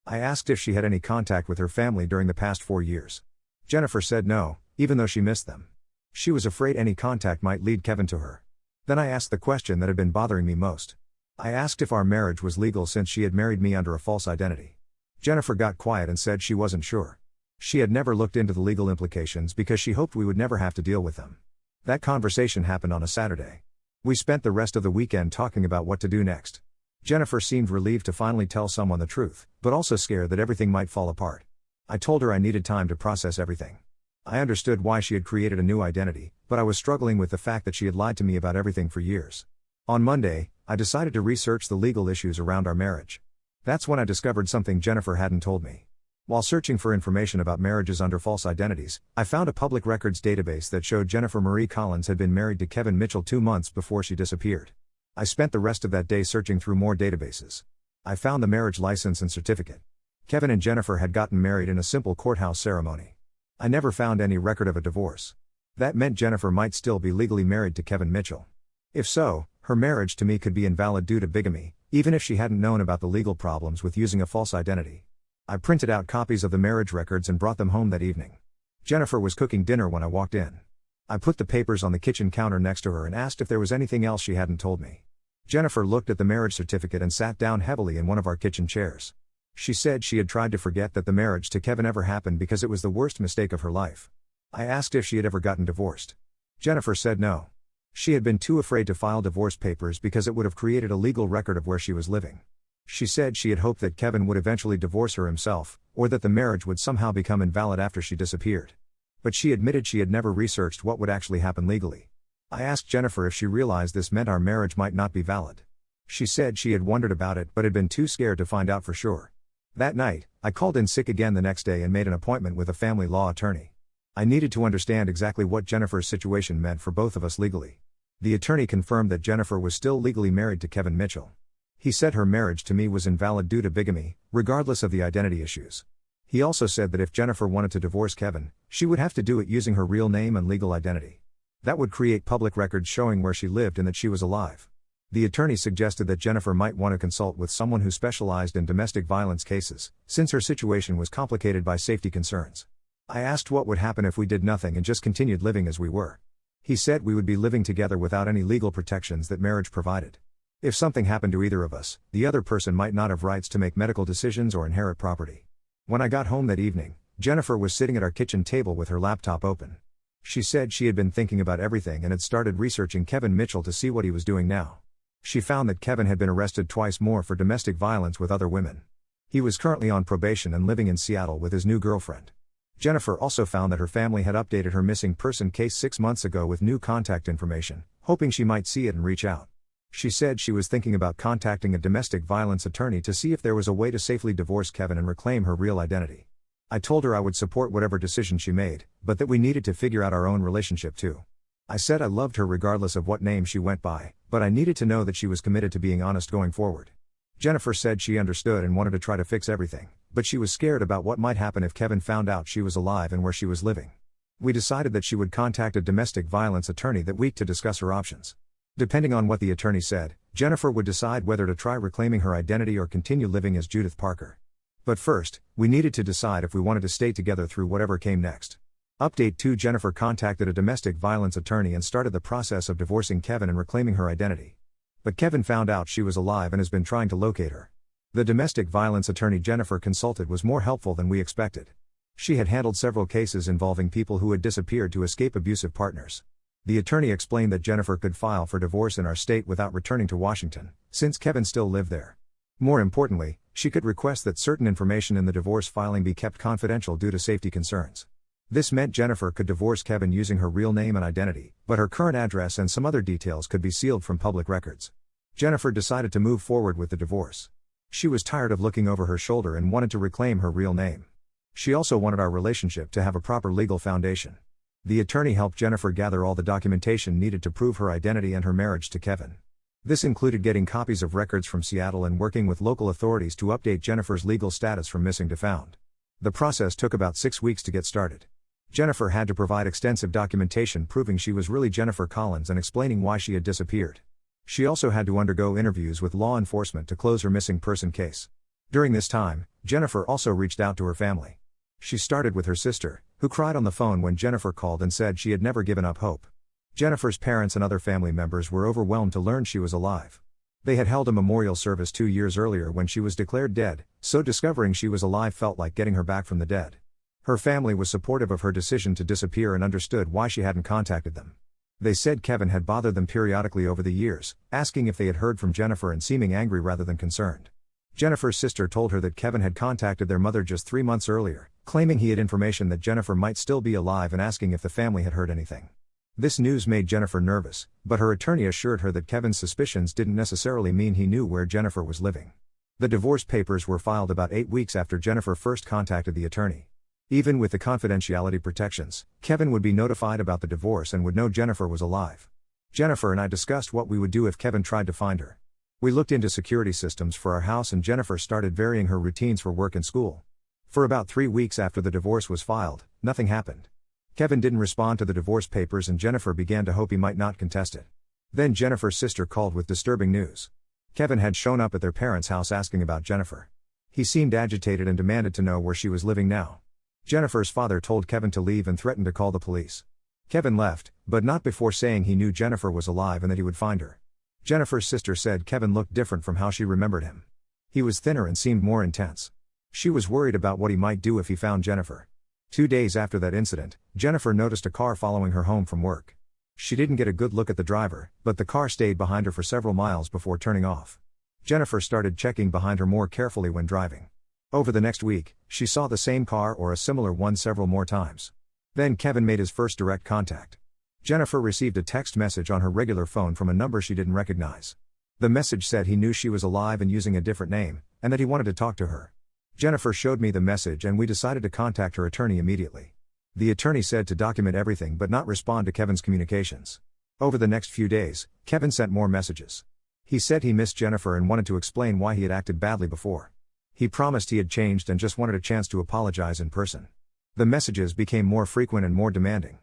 I asked if she had any contact with her family during the past 4 years. Jennifer said no, even though she missed them. She was afraid any contact might lead Kevin to her. Then I asked the question that had been bothering me most. I asked if our marriage was legal since she had married me under a false identity. Jennifer got quiet and said she wasn't sure. She had never looked into the legal implications because she hoped we would never have to deal with them. That conversation happened on a Saturday. We spent the rest of the weekend talking about what to do next. Jennifer seemed relieved to finally tell someone the truth, but also scared that everything might fall apart. I told her I needed time to process everything. I understood why she had created a new identity, but I was struggling with the fact that she had lied to me about everything for years. On Monday, I decided to research the legal issues around our marriage. That's when I discovered something Jennifer hadn't told me. While searching for information about marriages under false identities, I found a public records database that showed Jennifer Marie Collins had been married to Kevin Mitchell 2 months before she disappeared. I spent the rest of that day searching through more databases. I found the marriage license and certificate. Kevin and Jennifer had gotten married in a simple courthouse ceremony. I never found any record of a divorce. That meant Jennifer might still be legally married to Kevin Mitchell. If so, her marriage to me could be invalid due to bigamy, even if she hadn't known about the legal problems with using a false identity. I printed out copies of the marriage records and brought them home that evening. Jennifer was cooking dinner when I walked in. I put the papers on the kitchen counter next to her and asked if there was anything else she hadn't told me. Jennifer looked at the marriage certificate and sat down heavily in one of our kitchen chairs. She said she had tried to forget that the marriage to Kevin ever happened because it was the worst mistake of her life. I asked if she had ever gotten divorced. Jennifer said no. She had been too afraid to file divorce papers because it would have created a legal record of where she was living. She said she had hoped that Kevin would eventually divorce her himself, or that the marriage would somehow become invalid after she disappeared. But she admitted she had never researched what would actually happen legally. I asked Jennifer if she realized this meant our marriage might not be valid. She said she had wondered about it but had been too scared to find out for sure. That night, I called in sick again the next day and made an appointment with a family law attorney. I needed to understand exactly what Jennifer's situation meant for both of us legally. The attorney confirmed that Jennifer was still legally married to Kevin Mitchell. He said her marriage to me was invalid due to bigamy, regardless of the identity issues. He also said that if Jennifer wanted to divorce Kevin, she would have to do it using her real name and legal identity. That would create public records showing where she lived and that she was alive. The attorney suggested that Jennifer might want to consult with someone who specialized in domestic violence cases, since her situation was complicated by safety concerns. I asked what would happen if we did nothing and just continued living as we were. He said we would be living together without any legal protections that marriage provided. If something happened to either of us, the other person might not have rights to make medical decisions or inherit property. When I got home that evening, Jennifer was sitting at our kitchen table with her laptop open. She said she had been thinking about everything and had started researching Kevin Mitchell to see what he was doing now. She found that Kevin had been arrested twice more for domestic violence with other women. He was currently on probation and living in Seattle with his new girlfriend. Jennifer also found that her family had updated her missing person case 6 months ago with new contact information, hoping she might see it and reach out. She said she was thinking about contacting a domestic violence attorney to see if there was a way to safely divorce Kevin and reclaim her real identity. I told her I would support whatever decision she made, but that we needed to figure out our own relationship too. I said I loved her regardless of what name she went by, but I needed to know that she was committed to being honest going forward. Jennifer said she understood and wanted to try to fix everything, but she was scared about what might happen if Kevin found out she was alive and where she was living. We decided that she would contact a domestic violence attorney that week to discuss her options. Depending on what the attorney said, Jennifer would decide whether to try reclaiming her identity or continue living as Judith Parker. But first, we needed to decide if we wanted to stay together through whatever came next. Update 2: Jennifer contacted a domestic violence attorney and started the process of divorcing Kevin and reclaiming her identity. But Kevin found out she was alive and has been trying to locate her. The domestic violence attorney Jennifer consulted was more helpful than we expected. She had handled several cases involving people who had disappeared to escape abusive partners. The attorney explained that Jennifer could file for divorce in our state without returning to Washington, since Kevin still lived there. More importantly, she could request that certain information in the divorce filing be kept confidential due to safety concerns. This meant Jennifer could divorce Kevin using her real name and identity, but her current address and some other details could be sealed from public records. Jennifer decided to move forward with the divorce. She was tired of looking over her shoulder and wanted to reclaim her real name. She also wanted our relationship to have a proper legal foundation. The attorney helped Jennifer gather all the documentation needed to prove her identity and her marriage to Kevin. This included getting copies of records from Seattle and working with local authorities to update Jennifer's legal status from missing to found. The process took about 6 weeks to get started. Jennifer had to provide extensive documentation proving she was really Jennifer Collins and explaining why she had disappeared. She also had to undergo interviews with law enforcement to close her missing person case. During this time, Jennifer also reached out to her family. She started with her sister, who cried on the phone when Jennifer called and said she had never given up hope. Jennifer's parents and other family members were overwhelmed to learn she was alive. They had held a memorial service 2 years earlier when she was declared dead, so discovering she was alive felt like getting her back from the dead. Her family was supportive of her decision to disappear and understood why she hadn't contacted them. They said Kevin had bothered them periodically over the years, asking if they had heard from Jennifer and seeming angry rather than concerned. Jennifer's sister told her that Kevin had contacted their mother just 3 months earlier, claiming he had information that Jennifer might still be alive and asking if the family had heard anything. This news made Jennifer nervous, but her attorney assured her that Kevin's suspicions didn't necessarily mean he knew where Jennifer was living. The divorce papers were filed about 8 weeks after Jennifer first contacted the attorney. Even with the confidentiality protections, Kevin would be notified about the divorce and would know Jennifer was alive. Jennifer and I discussed what we would do if Kevin tried to find her. We looked into security systems for our house and Jennifer started varying her routines for work and school. For about 3 weeks after the divorce was filed, nothing happened. Kevin didn't respond to the divorce papers and Jennifer began to hope he might not contest it. Then Jennifer's sister called with disturbing news. Kevin had shown up at their parents' house asking about Jennifer. He seemed agitated and demanded to know where she was living now. Jennifer's father told Kevin to leave and threatened to call the police. Kevin left, but not before saying he knew Jennifer was alive and that he would find her. Jennifer's sister said Kevin looked different from how she remembered him. He was thinner and seemed more intense. She was worried about what he might do if he found Jennifer. 2 days after that incident, Jennifer noticed a car following her home from work. She didn't get a good look at the driver, but the car stayed behind her for several miles before turning off. Jennifer started checking behind her more carefully when driving. Over the next week, she saw the same car or a similar one several more times. Then Kevin made his first direct contact. Jennifer received a text message on her regular phone from a number she didn't recognize. The message said he knew she was alive and using a different name, and that he wanted to talk to her. Jennifer showed me the message and we decided to contact her attorney immediately. The attorney said to document everything but not respond to Kevin's communications. Over the next few days, Kevin sent more messages. He said he missed Jennifer and wanted to explain why he had acted badly before. He promised he had changed and just wanted a chance to apologize in person. The messages became more frequent and more demanding.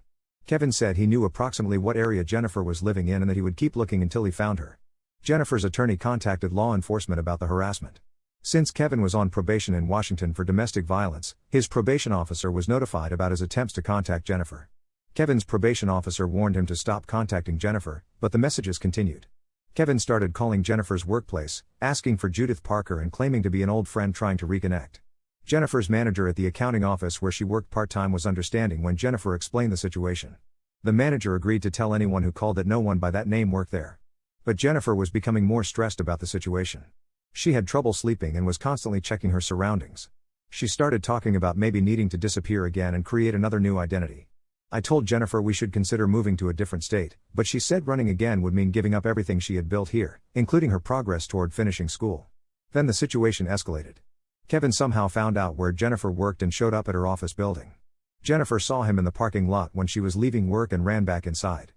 Kevin said he knew approximately what area Jennifer was living in and that he would keep looking until he found her. Jennifer's attorney contacted law enforcement about the harassment. Since Kevin was on probation in Washington for domestic violence, his probation officer was notified about his attempts to contact Jennifer. Kevin's probation officer warned him to stop contacting Jennifer, but the messages continued. Kevin started calling Jennifer's workplace, asking for Judith Parker and claiming to be an old friend trying to reconnect. Jennifer's manager at the accounting office where she worked part-time was understanding when Jennifer explained the situation. The manager agreed to tell anyone who called that no one by that name worked there. But Jennifer was becoming more stressed about the situation. She had trouble sleeping and was constantly checking her surroundings. She started talking about maybe needing to disappear again and create another new identity. I told Jennifer we should consider moving to a different state, but she said running again would mean giving up everything she had built here, including her progress toward finishing school. Then the situation escalated. Kevin somehow found out where Jennifer worked and showed up at her office building. Jennifer saw him in the parking lot when she was leaving work and ran back inside.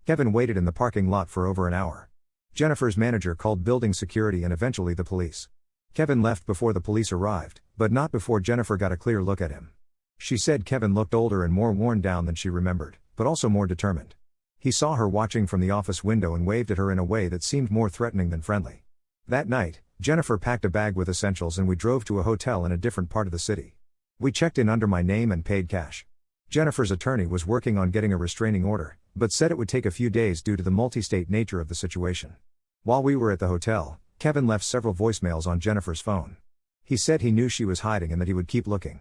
Kevin waited in the parking lot for over an hour. Jennifer's manager called building security and eventually the police. Kevin left before the police arrived, but not before Jennifer got a clear look at him. She said Kevin looked older and more worn down than she remembered, but also more determined. He saw her watching from the office window and waved at her in a way that seemed more threatening than friendly. That night, Jennifer packed a bag with essentials and we drove to a hotel in a different part of the city. We checked in under my name and paid cash. Jennifer's attorney was working on getting a restraining order, but said it would take a few days due to the multi-state nature of the situation. While we were at the hotel, Kevin left several voicemails on Jennifer's phone. He said he knew she was hiding and that he would keep looking.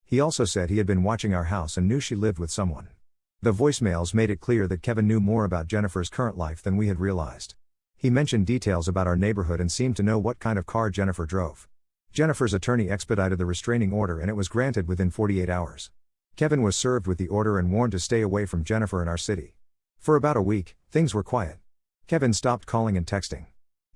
He also said he had been watching our house and knew she lived with someone. The voicemails made it clear that Kevin knew more about Jennifer's current life than we had realized. He mentioned details about our neighborhood and seemed to know what kind of car Jennifer drove. Jennifer's attorney expedited the restraining order and it was granted within 48 hours. Kevin was served with the order and warned to stay away from Jennifer in our city. For about a week, things were quiet. Kevin stopped calling and texting.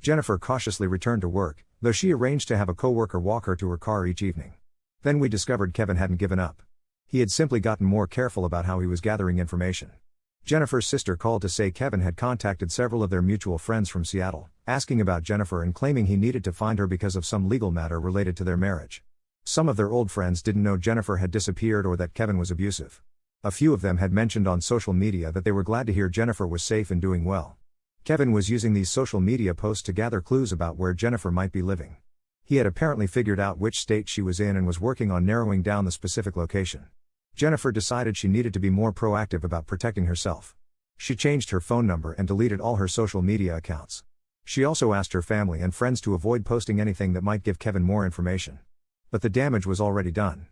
Jennifer cautiously returned to work, though she arranged to have a coworker walk her to her car each evening. Then we discovered Kevin hadn't given up. He had simply gotten more careful about how he was gathering information. Jennifer's sister called to say Kevin had contacted several of their mutual friends from Seattle, asking about Jennifer and claiming he needed to find her because of some legal matter related to their marriage. Some of their old friends didn't know Jennifer had disappeared or that Kevin was abusive. A few of them had mentioned on social media that they were glad to hear Jennifer was safe and doing well. Kevin was using these social media posts to gather clues about where Jennifer might be living. He had apparently figured out which state she was in and was working on narrowing down the specific location. Jennifer decided she needed to be more proactive about protecting herself. She changed her phone number and deleted all her social media accounts. She also asked her family and friends to avoid posting anything that might give Kevin more information. But the damage was already done.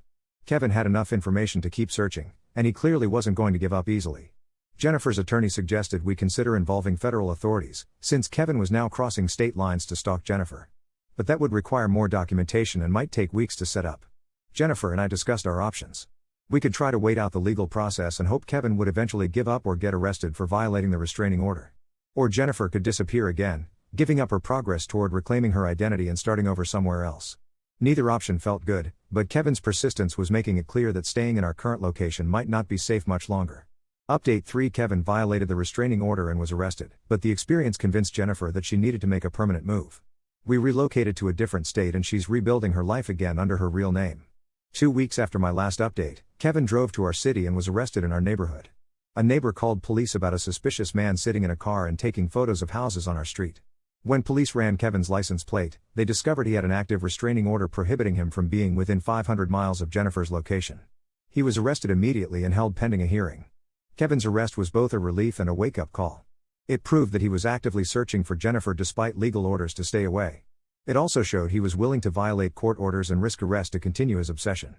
Kevin had enough information to keep searching, and he clearly wasn't going to give up easily. Jennifer's attorney suggested we consider involving federal authorities, since Kevin was now crossing state lines to stalk Jennifer. But that would require more documentation and might take weeks to set up. Jennifer and I discussed our options. We could try to wait out the legal process and hope Kevin would eventually give up or get arrested for violating the restraining order. Or Jennifer could disappear again, giving up her progress toward reclaiming her identity and starting over somewhere else. Neither option felt good, but Kevin's persistence was making it clear that staying in our current location might not be safe much longer. Update 3: Kevin violated the restraining order and was arrested, but the experience convinced Jennifer that she needed to make a permanent move. We relocated to a different state and she's rebuilding her life again under her real name. 2 weeks after my last update, Kevin drove to our city and was arrested in our neighborhood. A neighbor called police about a suspicious man sitting in a car and taking photos of houses on our street. When police ran Kevin's license plate, they discovered he had an active restraining order prohibiting him from being within 500 miles of Jennifer's location. He was arrested immediately and held pending a hearing. Kevin's arrest was both a relief and a wake-up call. It proved that he was actively searching for Jennifer despite legal orders to stay away. It also showed he was willing to violate court orders and risk arrest to continue his obsession.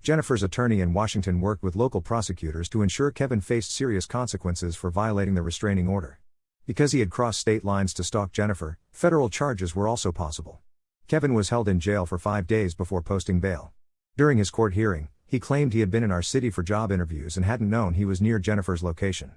Jennifer's attorney in Washington worked with local prosecutors to ensure Kevin faced serious consequences for violating the restraining order. Because he had crossed state lines to stalk Jennifer, federal charges were also possible. Kevin was held in jail for 5 days before posting bail. During his court hearing, he claimed he had been in our city for job interviews and hadn't known he was near Jennifer's location.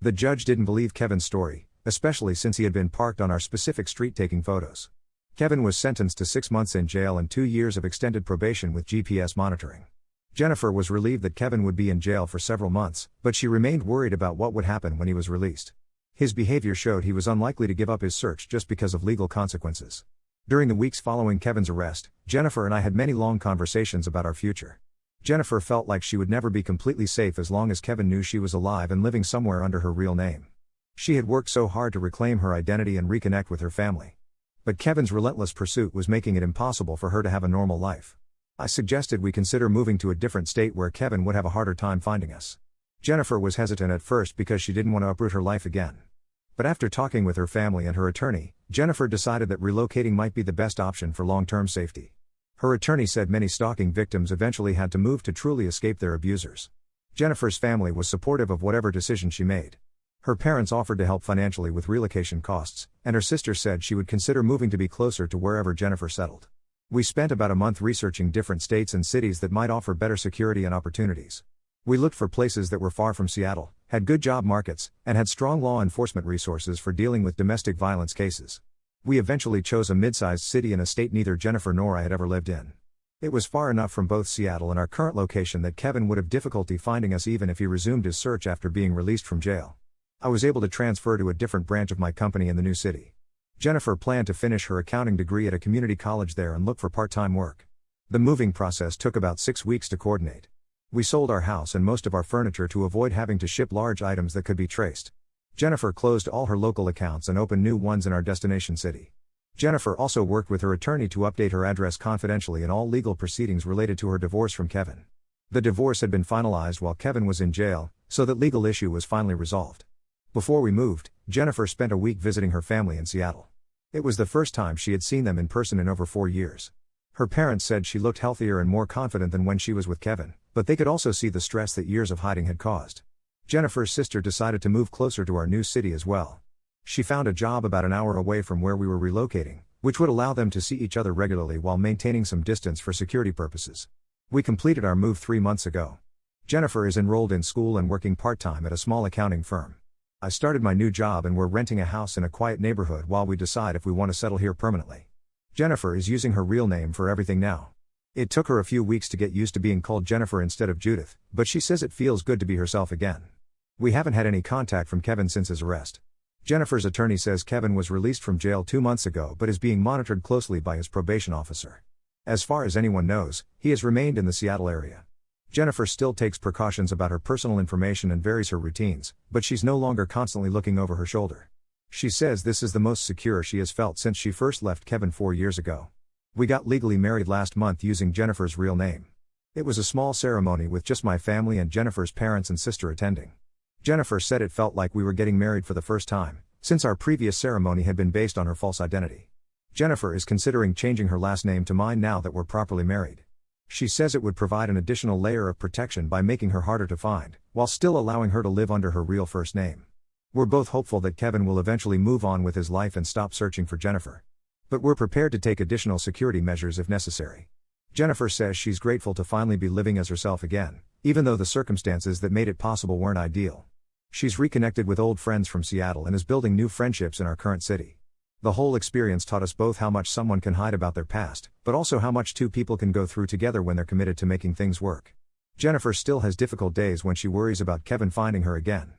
The judge didn't believe Kevin's story, especially since he had been parked on our specific street taking photos. Kevin was sentenced to 6 months in jail and 2 years of extended probation with GPS monitoring. Jennifer was relieved that Kevin would be in jail for several months, but she remained worried about what would happen when he was released. His behavior showed he was unlikely to give up his search just because of legal consequences. During the weeks following Kevin's arrest, Jennifer and I had many long conversations about our future. Jennifer felt like she would never be completely safe as long as Kevin knew she was alive and living somewhere under her real name. She had worked so hard to reclaim her identity and reconnect with her family. But Kevin's relentless pursuit was making it impossible for her to have a normal life. I suggested we consider moving to a different state where Kevin would have a harder time finding us. Jennifer was hesitant at first because she didn't want to uproot her life again. But after talking with her family and her attorney, Jennifer decided that relocating might be the best option for long-term safety. Her attorney said many stalking victims eventually had to move to truly escape their abusers. Jennifer's family was supportive of whatever decision she made. Her parents offered to help financially with relocation costs, and her sister said she would consider moving to be closer to wherever Jennifer settled. We spent about a month researching different states and cities that might offer better security and opportunities. We looked for places that were far from Seattle, had good job markets, and had strong law enforcement resources for dealing with domestic violence cases. We eventually chose a mid-sized city in a state neither Jennifer nor I had ever lived in. It was far enough from both Seattle and our current location that Kevin would have difficulty finding us even if he resumed his search after being released from jail. I was able to transfer to a different branch of my company in the new city. Jennifer planned to finish her accounting degree at a community college there and look for part-time work. The moving process took about 6 weeks to coordinate. We sold our house and most of our furniture to avoid having to ship large items that could be traced. Jennifer closed all her local accounts and opened new ones in our destination city. Jennifer also worked with her attorney to update her address confidentially in all legal proceedings related to her divorce from Kevin. The divorce had been finalized while Kevin was in jail, so that legal issue was finally resolved. Before we moved, Jennifer spent a week visiting her family in Seattle. It was the first time she had seen them in person in over 4 years. Her parents said she looked healthier and more confident than when she was with Kevin, but they could also see the stress that years of hiding had caused. Jennifer's sister decided to move closer to our new city as well. She found a job about an hour away from where we were relocating, which would allow them to see each other regularly while maintaining some distance for security purposes. We completed our move 3 months ago. Jennifer is enrolled in school and working part-time at a small accounting firm. I started my new job and we're renting a house in a quiet neighborhood while we decide if we want to settle here permanently. Jennifer is using her real name for everything now. It took her a few weeks to get used to being called Jennifer instead of Judith, but she says it feels good to be herself again. We haven't had any contact from Kevin since his arrest. Jennifer's attorney says Kevin was released from jail 2 months ago but is being monitored closely by his probation officer. As far as anyone knows, he has remained in the Seattle area. Jennifer still takes precautions about her personal information and varies her routines, but she's no longer constantly looking over her shoulder. She says this is the most secure she has felt since she first left Kevin 4 years ago. We got legally married last month using Jennifer's real name. It was a small ceremony with just my family and Jennifer's parents and sister attending. Jennifer said it felt like we were getting married for the first time, since our previous ceremony had been based on her false identity. Jennifer is considering changing her last name to mine now that we're properly married. She says it would provide an additional layer of protection by making her harder to find, while still allowing her to live under her real first name. We're both hopeful that Kevin will eventually move on with his life and stop searching for Jennifer. But we're prepared to take additional security measures if necessary. Jennifer says she's grateful to finally be living as herself again, even though the circumstances that made it possible weren't ideal. She's reconnected with old friends from Seattle and is building new friendships in our current city. The whole experience taught us both how much someone can hide about their past, but also how much two people can go through together when they're committed to making things work. Jennifer still has difficult days when she worries about Kevin finding her again.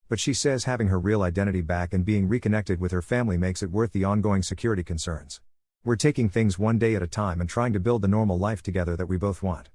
But she says having her real identity back and being reconnected with her family makes it worth the ongoing security concerns. We're taking things one day at a time and trying to build the normal life together that we both want.